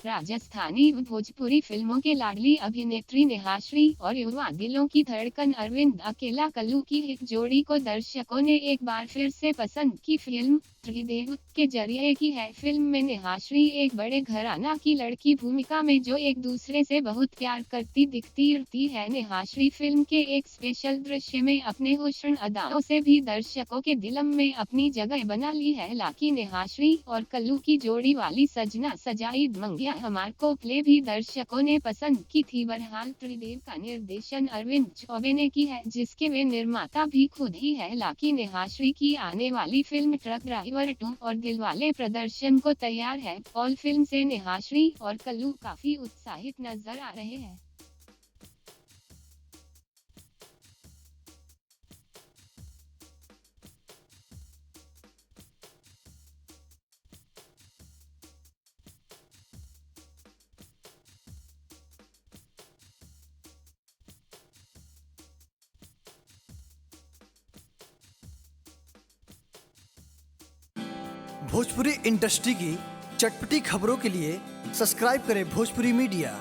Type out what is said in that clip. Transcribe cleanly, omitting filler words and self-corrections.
राजस्थानी व भोजपुरी फिल्मों के लाडली अभिनेत्री नेहाश्री और युवा दिलों की धड़कन अरविंद अकेला कल्लू की हिट जोड़ी को दर्शकों ने एक बार फिर से पसंद की। फिल्म त्रिदेव के जरिए की है फिल्म में नेहाश्री एक बड़े घराना की लड़की भूमिका में जो एक दूसरे से बहुत प्यार करती दिखती है। नेहाश्री फिल्म के एक स्पेशल दृश्य में अपने हुस्न अदाओं से भी दर्शकों के दिल में अपनी जगह बना ली है। लाकी नेहाश्री और कल्लू की जोड़ी वाली सजना सजाई मंगिया हमार को प्ले भी दर्शकों ने पसंद की थी। बहरहाल त्रिदेव का निर्देशन अरविंद चौबे ने की है, जिसके वे निर्माता भी खुद ही है। लाकी नेहाश्री की आने वाली फिल्म ट्रक ड्राइवर 2 और दिलवाले प्रदर्शन को तैयार है। ऑल फिल्म से नेहाश्री और कल्लू काफी उत्साहित नजर आ रहे हैं। भोजपुरी इंडस्ट्री की चटपटी खबरों के लिए सब्सक्राइब करें भोजपुरी मीडिया।